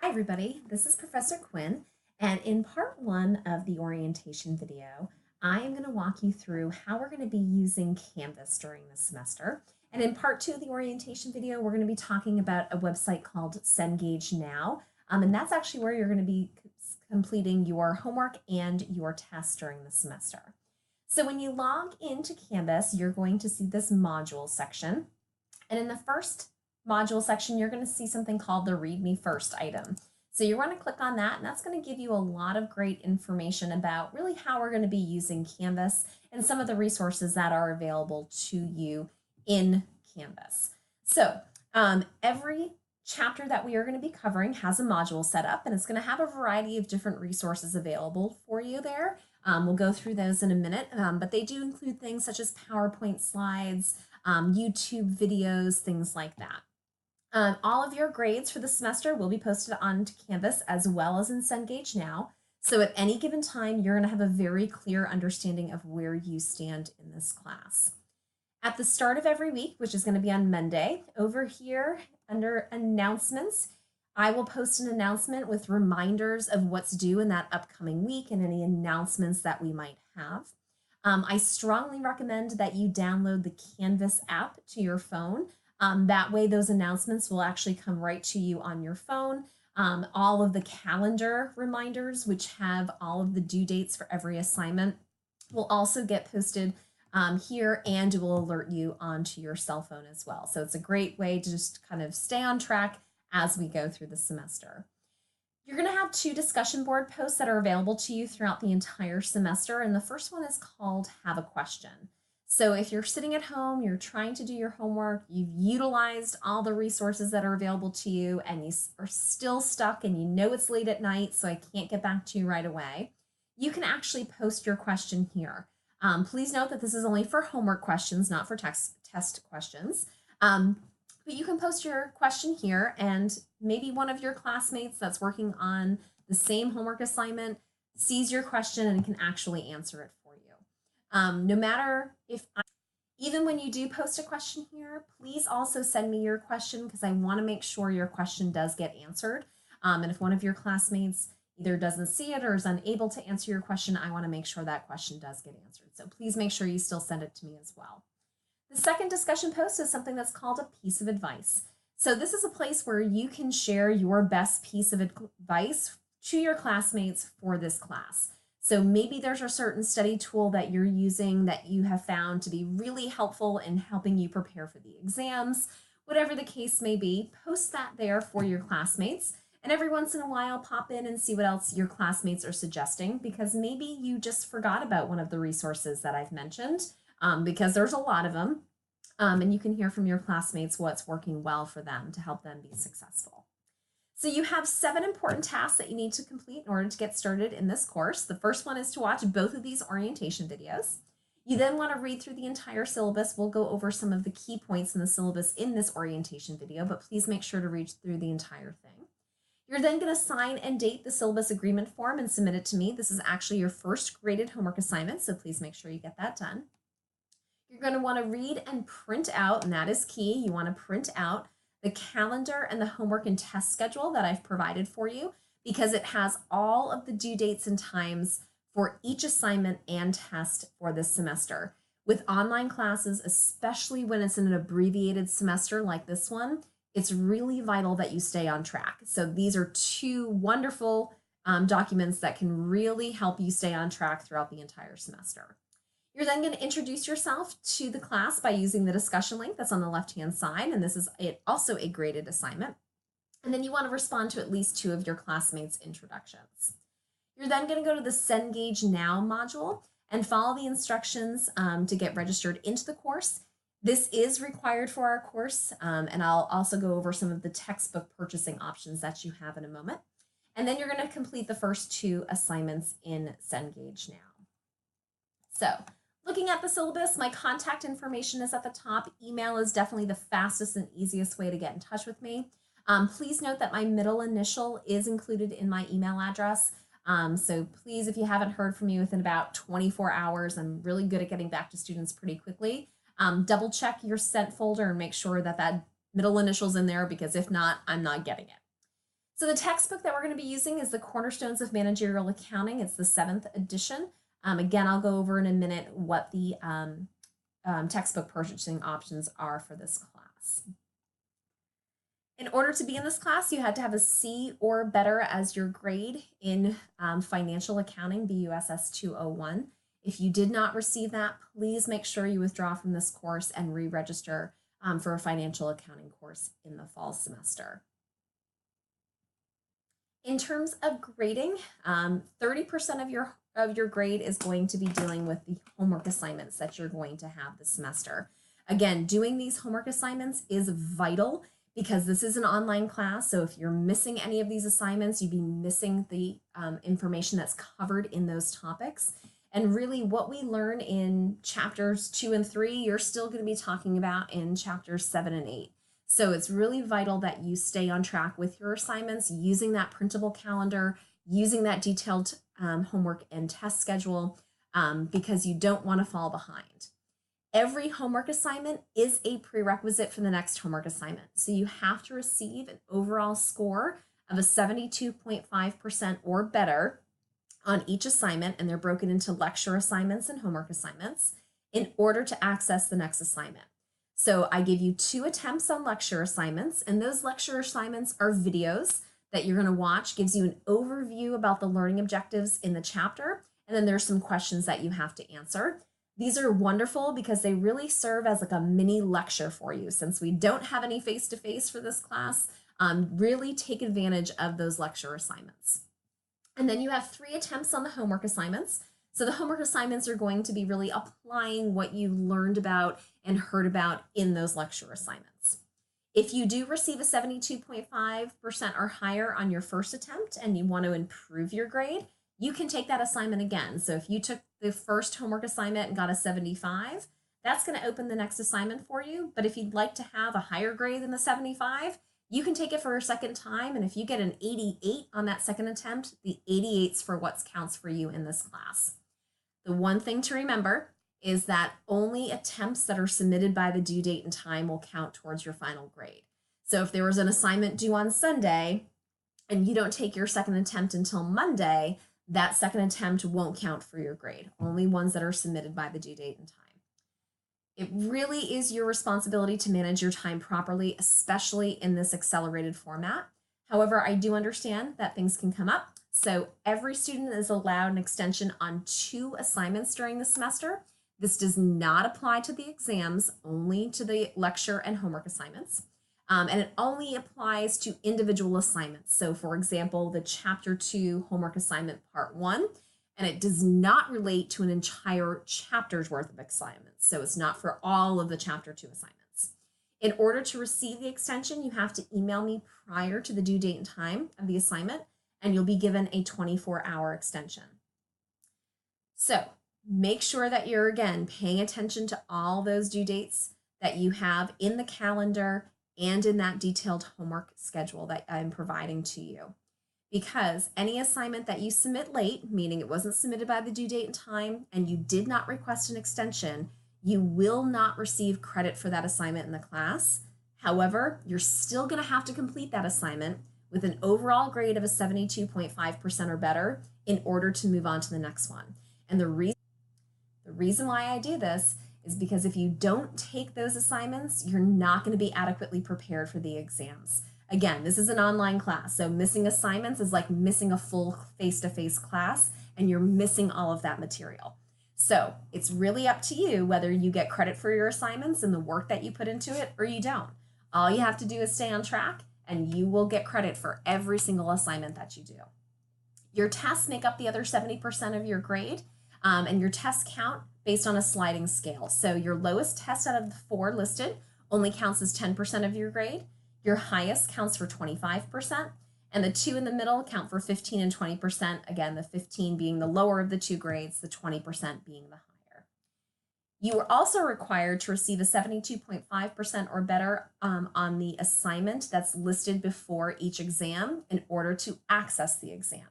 Hi everybody, this is Professor Quinn, and in part one of the orientation video, I am going to walk you through how we're going to be using Canvas during this semester. And in part two of the orientation video, we're going to be talking about a website called Cengage Now, and that's actually where you're going to be completing your homework and your tests during the semester. So when you log into Canvas, you're going to see this module section, and in the first module section, you're going to see something called the Read Me First item. So you're going to click on that, and that's going to give you a lot of great information about really how we're going to be using Canvas and some of the resources that are available to you in Canvas. So every chapter that we are going to be covering has a module set up, and it's going to have a variety of different resources available for you there. We'll go through those in a minute, but they do include things such as PowerPoint slides, YouTube videos, things like that. All of your grades for the semester will be posted onto Canvas as well as in Cengage Now. So at any given time, you're going to have a very clear understanding of where you stand in this class. At the start of every week, which is going to be on Monday, over here under announcements, I will post an announcement with reminders of what's due in that upcoming week and any announcements that we might have. I strongly recommend that you download the Canvas app to your phone. That way those announcements will actually come right to you on your phone. All of the calendar reminders, which have all of the due dates for every assignment, will also get posted here, and it will alert you onto your cell phone as well. So it's a great way to just kind of stay on track as we go through the semester. You're going to have two discussion board posts that are available to you throughout the entire semester, and the first one is called Have a Question. So if you're sitting at home, you're trying to do your homework, you've utilized all the resources that are available to you, and you are still stuck and you know it's late at night, so I can't get back to you right away, you can actually post your question here. Please note that this is only for homework questions, not for test questions. But you can post your question here, and maybe one of your classmates that's working on the same homework assignment sees your question and can actually answer it for you. No matter if, even when you do post a question here, please also send me your question because I want to make sure your question does get answered. And if one of your classmates either doesn't see it or is unable to answer your question, I want to make sure that question does get answered. So please make sure you still send it to me as well. The second discussion post is something that's called a piece of advice. So this is a place where you can share your best piece of advice to your classmates for this class. So maybe there's a certain study tool that you're using that you have found to be really helpful in helping you prepare for the exams. Whatever the case may be, post that there for your classmates. And every once in a while, pop in and see what else your classmates are suggesting, because maybe you just forgot about one of the resources that I've mentioned, because there's a lot of them. And you can hear from your classmates what's working well for them to help them be successful. So you have 7 important tasks that you need to complete in order to get started in this course. The first one is to watch both of these orientation videos. You then want to read through the entire syllabus. We'll go over some of the key points in the syllabus in this orientation video, but please make sure to read through the entire thing. You're then going to sign and date the syllabus agreement form and submit it to me. This is actually your first graded homework assignment, so please make sure you get that done. You're going to want to read and print out, and that is key. You want to print out the calendar and the homework and test schedule that I've provided for you, because it has all of the due dates and times for each assignment and test for this semester. With online classes, especially when it's in an abbreviated semester like this one, it's really vital that you stay on track. So these are 2 wonderful documents that can really help you stay on track throughout the entire semester. You're then going to introduce yourself to the class by using the discussion link that's on the left-hand side, and this is also a graded assignment. And then you want to respond to at least 2 of your classmates' introductions. You're then going to go to the Cengage Now module and follow the instructions to get registered into the course. This is required for our course, and I'll also go over some of the textbook purchasing options that you have in a moment. And then you're going to complete the first 2 assignments in Cengage Now. So, looking at the syllabus, my contact information is at the top. Email is definitely the fastest and easiest way to get in touch with me. Please note that my middle initial is included in my email address. So please, if you haven't heard from me within about 24 hours, I'm really good at getting back to students pretty quickly. Double check your sent folder and make sure that that middle initial's in there, because if not, I'm not getting it. So the textbook that we're going to be using is the Cornerstones of Managerial Accounting. It's the 7th edition. Again, I'll go over in a minute what the textbook purchasing options are for this class. In order to be in this class, you had to have a C or better as your grade in financial accounting, BUSS201. If you did not receive that, please make sure you withdraw from this course and re-register for a financial accounting course in the fall semester. In terms of grading, 30% of your grade is going to be dealing with the homework assignments that you're going to have this semester. Again, doing these homework assignments is vital because this is an online class. So if you're missing any of these assignments, you'd be missing the information that's covered in those topics. And really what we learn in chapters 2 and 3, you're still going to be talking about in chapters 7 and 8. So it's really vital that you stay on track with your assignments, using that printable calendar, using that detailed homework and test schedule, because you don't want to fall behind. Every homework assignment is a prerequisite for the next homework assignment. So you have to receive an overall score of a 72.5% or better on each assignment, and they're broken into lecture assignments and homework assignments in order to access the next assignment. So I give you 2 attempts on lecture assignments, and those lecture assignments are videos that you're going to watch, gives you an overview about the learning objectives in the chapter, and then there's some questions that you have to answer. These are wonderful because they really serve as like a mini lecture for you. Since we don't have any face-to-face for this class, really take advantage of those lecture assignments. And then you have 3 attempts on the homework assignments. So the homework assignments are going to be really applying what you learned about and heard about in those lecture assignments. If you do receive a 72.5% or higher on your first attempt and you want to improve your grade, you can take that assignment again. So if you took the first homework assignment and got a 75, that's going to open the next assignment for you. But if you'd like to have a higher grade than the 75, you can take it for a second time. And if you get an 88 on that second attempt, the 88's for what counts for you in this class. The one thing to remember is that only attempts that are submitted by the due date and time will count towards your final grade. So if there was an assignment due on Sunday and you don't take your second attempt until Monday, that second attempt won't count for your grade, only ones that are submitted by the due date and time. It really is your responsibility to manage your time properly, especially in this accelerated format. However, I do understand that things can come up. So every student is allowed an extension on 2 assignments during the semester. This does not apply to the exams, only to the lecture and homework assignments. And it only applies to individual assignments. So for example, the chapter 2 homework assignment part 1, and it does not relate to an entire chapter's worth of assignments. So it's not for all of the chapter 2 assignments. In order to receive the extension, you have to email me prior to the due date and time of the assignment, and you'll be given a 24-hour extension. So make sure that you're, again, paying attention to all those due dates that you have in the calendar and in that detailed homework schedule that I'm providing to you. Because any assignment that you submit late, meaning it wasn't submitted by the due date and time, and you did not request an extension, you will not receive credit for that assignment in the class. However, you're still going to have to complete that assignment with an overall grade of a 72.5% or better in order to move on to the next one. And the reason why I do this is because if you don't take those assignments, you're not going to be adequately prepared for the exams. Again, this is an online class, so missing assignments is like missing a full face-to-face class, and you're missing all of that material. So it's really up to you whether you get credit for your assignments and the work that you put into it or you don't. All you have to do is stay on track, and you will get credit for every single assignment that you do. Your tests make up the other 70% of your grade, and your tests count based on a sliding scale. So your lowest test out of the 4 listed only counts as 10% of your grade. Your highest counts for 25%, and the 2 in the middle count for 15 and 20%. Again, the 15 being the lower of the 2 grades, the 20% being the higher. You are also required to receive a 72.5% or better on the assignment that's listed before each exam in order to access the exam.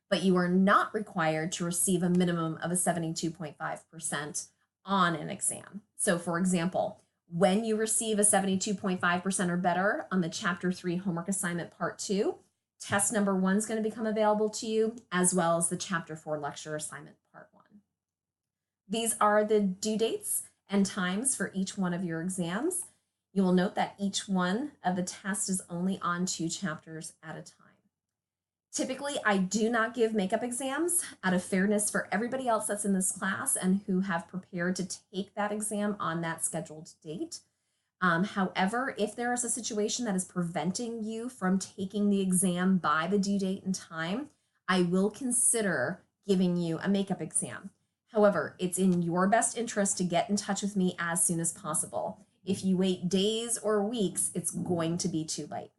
But you are not required to receive a minimum of a 72.5% on an exam. So for example, when you receive a 72.5% or better on the Chapter 3 homework assignment part 2, Test number 1 is going to become available to you, as well as the Chapter 4 lecture assignment part 1. These are the due dates and times for each one of your exams. You will note that each one of the tests is only on 2 chapters at a time. Typically, I do not give makeup exams out of fairness for everybody else that's in this class and who have prepared to take that exam on that scheduled date. However, if there is a situation that is preventing you from taking the exam by the due date and time, I will consider giving you a makeup exam. However, it's in your best interest to get in touch with me as soon as possible. If you wait days or weeks, it's going to be too late.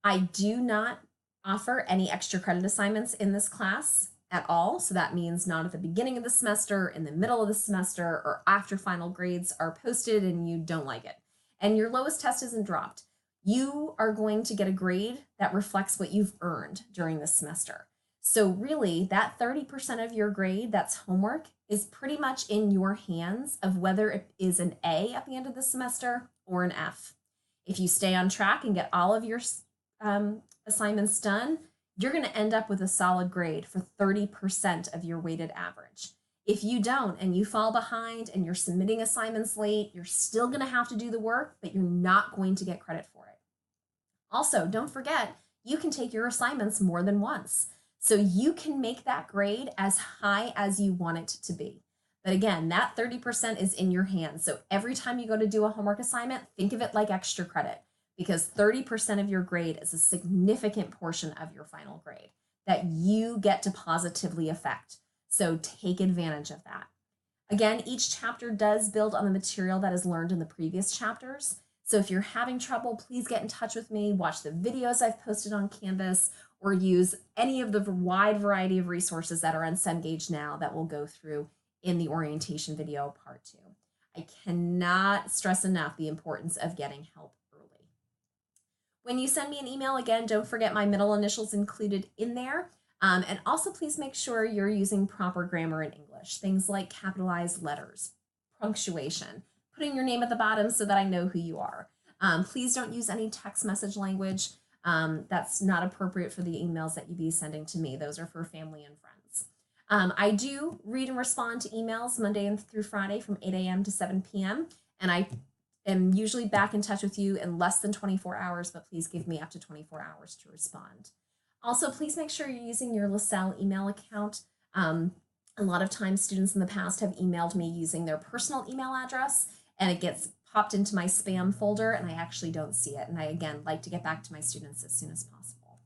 I do not offer any extra credit assignments in this class at all. So that means not at the beginning of the semester, in the middle of the semester, or after final grades are posted and you don't like it. And your lowest test isn't dropped. You are going to get a grade that reflects what you've earned during this semester. So really, that 30% of your grade that's homework is pretty much in your hands of whether it is an A at the end of the semester or an F. If you stay on track and get all of your assignments done, you're going to end up with a solid grade for 30% of your weighted average. If you don't and you fall behind and you're submitting assignments late, you're still going to have to do the work, but you're not going to get credit for it. Also, don't forget, you can take your assignments more than once. So you can make that grade as high as you want it to be. But again, that 30% is in your hands. So every time you go to do a homework assignment, think of it like extra credit, because 30% of your grade is a significant portion of your final grade that you get to positively affect. So take advantage of that. Again, each chapter does build on the material that is learned in the previous chapters. So if you're having trouble, please get in touch with me, watch the videos I've posted on Canvas, or use any of the wide variety of resources that are on Cengage now that we'll go through in the orientation video part 2. I cannot stress enough the importance of getting help early. When you send me an email, again, don't forget my middle initials included in there. And also please make sure you're using proper grammar in English, things like capitalized letters, punctuation, putting your name at the bottom so that I know who you are. Please don't use any text message language. That's not appropriate for the emails that you'd be sending to me. Those are for family and friends. I do read and respond to emails Monday through Friday from 8 a.m. to 7 p.m. And I am usually back in touch with you in less than 24 hours, but please give me up to 24 hours to respond. Also, please make sure you're using your LaSalle email account. A lot of times students in the past have emailed me using their personal email address, and it gets popped into my spam folder and I actually don't see it. And I, again, like to get back to my students as soon as possible.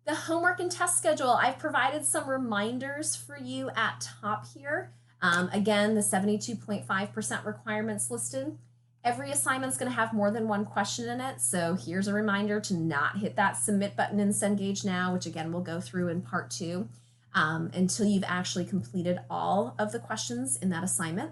The homework and test schedule, I've provided some reminders for you at top here. Again, the 72.5% requirements listed. Every assignment's going to have more than one question in it. So here's a reminder to not hit that submit button in Cengage now, which again, we'll go through in part 2 until you've actually completed all of the questions in that assignment.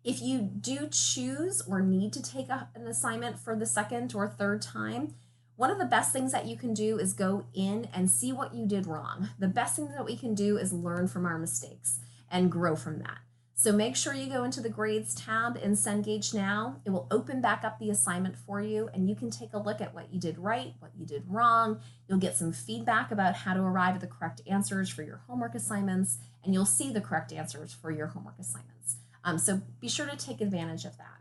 If you do choose or need to take an assignment for the second or third time, one of the best things that you can do is go in and see what you did wrong. The best thing that we can do is learn from our mistakes and grow from that. So make sure you go into the grades tab in Cengage now. It will open back up the assignment for you and you can take a look at what you did right, what you did wrong. You'll get some feedback about how to arrive at the correct answers for your homework assignments, and you'll see the correct answers for your homework assignments. So be sure to take advantage of that.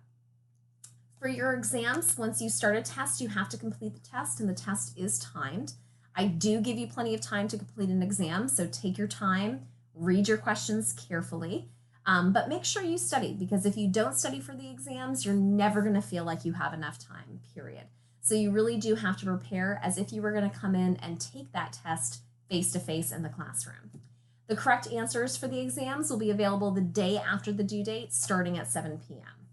For your exams, once you start a test, you have to complete the test, and the test is timed. I do give you plenty of time to complete an exam, so take your time, read your questions carefully, but make sure you study, because if you don't study for the exams, you're never going to feel like you have enough time, period. So you really do have to prepare as if you were going to come in and take that test face-to-face in the classroom. The correct answers for the exams will be available the day after the due date, starting at 7 p.m.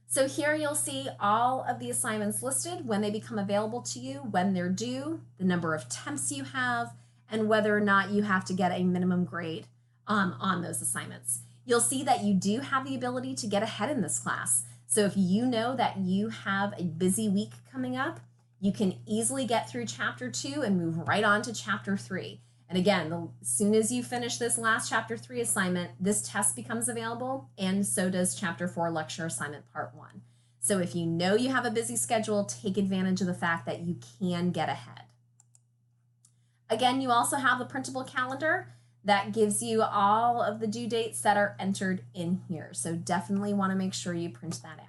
So here you'll see all of the assignments listed, when they become available to you, when they're due, the number of attempts you have, and whether or not you have to get a minimum grade on those assignments. You'll see that you do have the ability to get ahead in this class. So if you know that you have a busy week coming up, you can easily get through chapter 2 and move right on to chapter 3. And again, as soon as you finish this last chapter 3 assignment, this test becomes available, and so does chapter 4 lecture assignment part 1. So if you know you have a busy schedule, take advantage of the fact that you can get ahead. Again, you also have the printable calendar that gives you all of the due dates that are entered in here. So definitely want to make sure you print that out.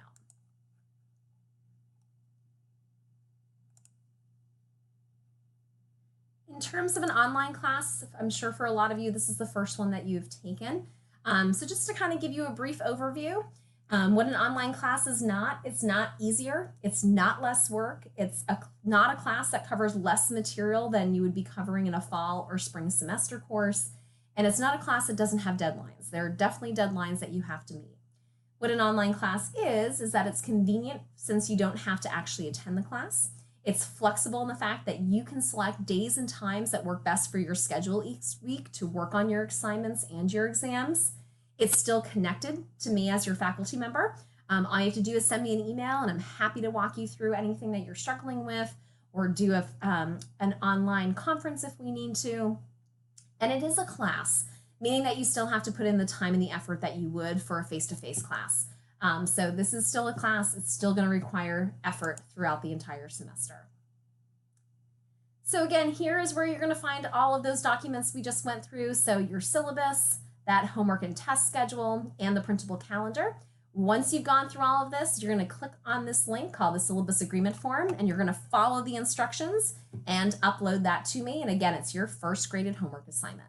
In terms of an online class, I'm sure for a lot of you, this is the first one that you've taken. So just to kind of give you a brief overview, what an online class is not, it's not easier, it's not less work, it's not a class that covers less material than you would be covering in a fall or spring semester course, and it's not a class that doesn't have deadlines. There are definitely deadlines that you have to meet. What an online class is that it's convenient since you don't have to actually attend the class. It's flexible in the fact that you can select days and times that work best for your schedule each week to work on your assignments and your exams. It's still connected to me as your faculty member. All you have to do is send me an email and I'm happy to walk you through anything that you're struggling with or do an online conference if we need to. And it is a class, meaning that you still have to put in the time and the effort that you would for a face-to-face class. So this is still a class. It's still going to require effort throughout the entire semester. So again, here is where you're going to find all of those documents we just went through. So your syllabus, that homework and test schedule, and the printable calendar. Once you've gone through all of this, you're going to click on this link called the syllabus agreement form, and you're going to follow the instructions and upload that to me. And again, it's your first graded homework assignment.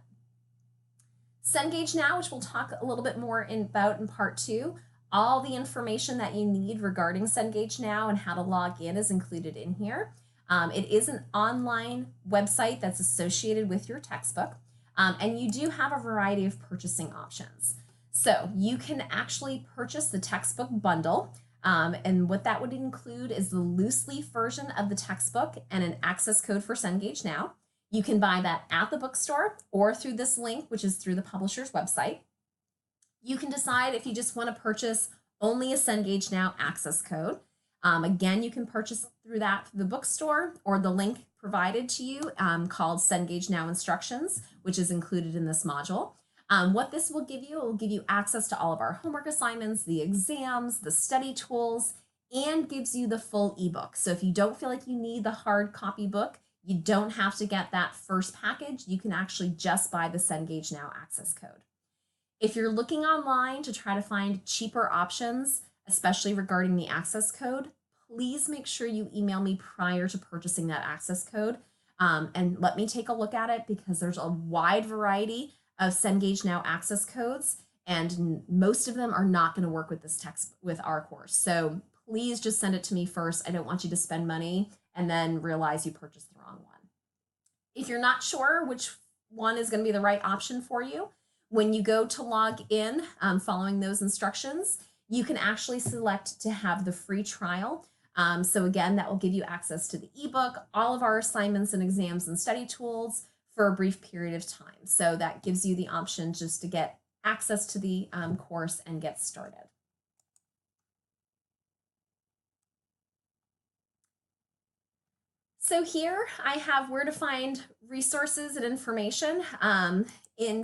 Cengage Now, which we'll talk a little bit more about in part 2. All the information that you need regarding Cengage Now and how to log in is included in here. It is an online website that's associated with your textbook, and you do have a variety of purchasing options. So you can actually purchase the textbook bundle, and what that would include is the loose leaf version of the textbook and an access code for Cengage Now. You can buy that at the bookstore or through this link, which is through the publisher's website. You can decide if you just want to purchase only a Cengage Now access code. Again, you can purchase through the bookstore or the link provided to you called Cengage Now Instructions, which is included in this module. What this will give you, it will give you access to all of our homework assignments, the exams, the study tools, and gives you the full ebook. So if you don't feel like you need the hard copy book, you don't have to get that first package. You can actually just buy the Cengage Now access code. If you're looking online to try to find cheaper options, especially regarding the access code, please make sure you email me prior to purchasing that access code and let me take a look at it because there's a wide variety of Cengage Now access codes and most of them are not going to work with with our course. So please just send it to me first. I don't want you to spend money and then realize you purchased the wrong one. If you're not sure which one is going to be the right option for you, when you go to log in following those instructions, you can actually select to have the free trial. So again, that will give you access to the ebook, all of our assignments and exams and study tools for a brief period of time. So that gives you the option just to get access to the course and get started. So here I have where to find resources and information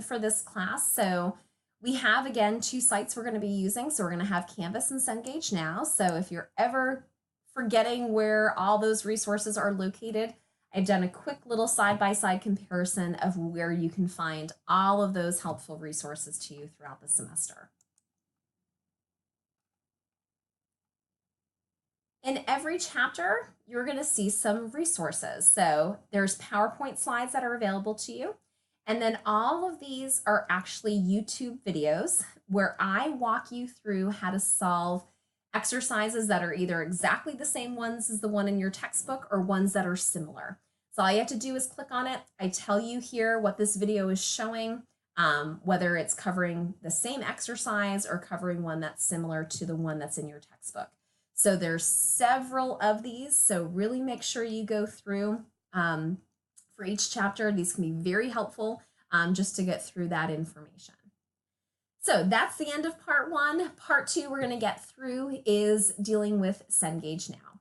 for this class. So we have, again, 2 sites we're going to be using. So we're going to have Canvas and Cengage Now. So if you're ever forgetting where all those resources are located, I've done a quick little side-by-side comparison of where you can find all of those helpful resources to you throughout the semester. In every chapter, you're going to see some resources. So there's PowerPoint slides that are available to you. And then all of these are actually YouTube videos where I walk you through how to solve exercises that are either exactly the same ones as the one in your textbook or ones that are similar. So all you have to do is click on it. I tell you here what this video is showing, whether it's covering the same exercise or covering one that's similar to the one that's in your textbook. So there's several of these, so really make sure you go through for each chapter. These can be very helpful just to get through that information. So that's the end of part 1. Part 2 we're going to get through is dealing with Cengage Now.